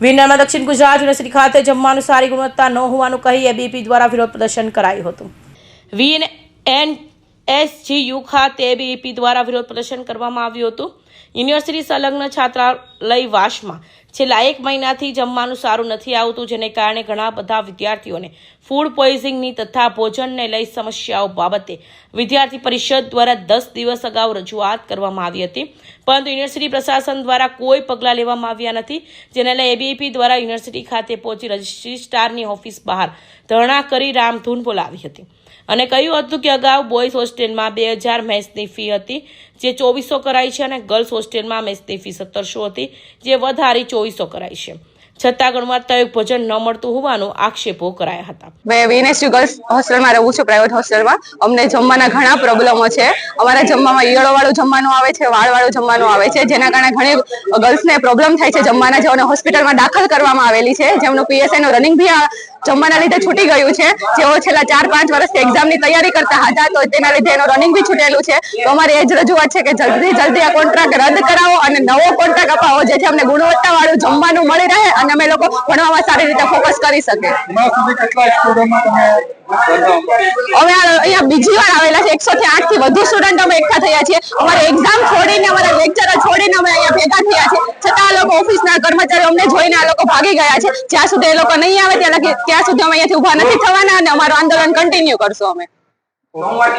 વિનરમાં દક્ષિણ ગુજરાત યુનિવર્સિટી ખાતે જમવાનું સારી ગુણવત્તા ન હોવાનું કહી એબીવીપી દ્વારા વિરોધ પ્રદર્શન કરાયું હતું। VNSGU ખાતે એબીવીપી દ્વારા વિરોધ પ્રદર્શન કરવામાં આવ્યું હતું। યુનિવર્સિટી સંલગ્ન છાત્રાલય વાસમાં છેલ્લા 1 મહિનાથી જમવાનું સારું નથી આવતું, જેને કારણે ઘણા બધા વિદ્યાર્થીઓને ફૂડ પોઈઝનિંગની તથા ભોજનને લઈ સમસ્યાઓ બાબતે વિદ્યાર્થી પરિષદ દ્વારા 10 દિવસ અગાઉ રજૂઆત કરવામાં આવી હતી, પરંતુ યુનિવર્સિટી પ્રશાસન દ્વારા કોઈ પગલાં લેવામાં આવ્યા નથી, જેને લઈ એબીવીપી દ્વારા યુનિવર્સિટી ખાતે પહોંચી રજિસ્ટ્રારની ઓફિસ બહાર ધરણા કરી રામધૂન બોલાવી હતી અને કહ્યું હતું કે અગાઉ બોયઝ હોસ્ટેલમાં 2000 મેસની ફી હતી, જે 2400 કરાઈ છે, અને ગર્લ્સ હોસ્ટેલમાં મેસની ફી 1700 હતી, જે વધારી 2400 કરાઈ છે, છતાં ગુણવત્તાયુક્ત ભોજન ન મળતું હોવાનો આક્ષેપો કરાયા હતા। મેં વીએનએસયુ ગર્લ્સ હોસ્ટેલમાં રહું છું, પ્રાઇવેટ હોસ્ટેલમાં। અમને જમવાના ઘણા પ્રોબ્લેમો છે। અમારા જમવામાં ઈયળોવાળું જમવાનું આવે છે, વાળવાળું જમવાનું આવે છે, જેના કારણે ઘણી ગર્લ્સને પ્રોબ્લેમ થાય છે જમવાના। જેઓને હોસ્પિટલમાં દાખલ કરવામાં આવેલી છે, જેમનું પીએસઆઈનું રનિંગ બી જમવાના લીધે છૂટી ગયું છે, જેઓ છેલ્લા 4-5 વર્ષથી એક્ઝામની તૈયારી કરતા હતા, તો તેના લીધે એનું રનિંગ બી છૂટેલું છે। તો અમારી એ જ રજૂઆત છે કે જલ્દી આ કોન્ટ્રાક્ટ રદ કરાવો અને નવો કોન્ટ્રાક્ટ અપાવો, જેથી અમને ગુણવત્તાવાળું જમવાનું મળી રહે અને અમે લોકો ભણવામાં સારી રીતે ફોકસ કરી શકીએ। અમે અહીંયા બીજી વાર આવેલા છે। 108 થી વધુ સ્ટુડન્ટ અમે એકઠા થયા છીએ। અમારે એક્ઝામ છોડીને, અમારા લેક્ચરો છોડીને અમે અહીંયા ભેગા થયા છે, છતાં આ લોકો ઓફિસના કર્મચારીઓ અમને જોઈને આ લોકો ભાગી ગયા છે। જ્યાં સુધી એ લોકો નહીં આવે ત્યાં સુધી અમે અહીંયાથી ઊભા નથી થવાના અને અમારું આંદોલન કન્ટિન્યુ કરશું અમે।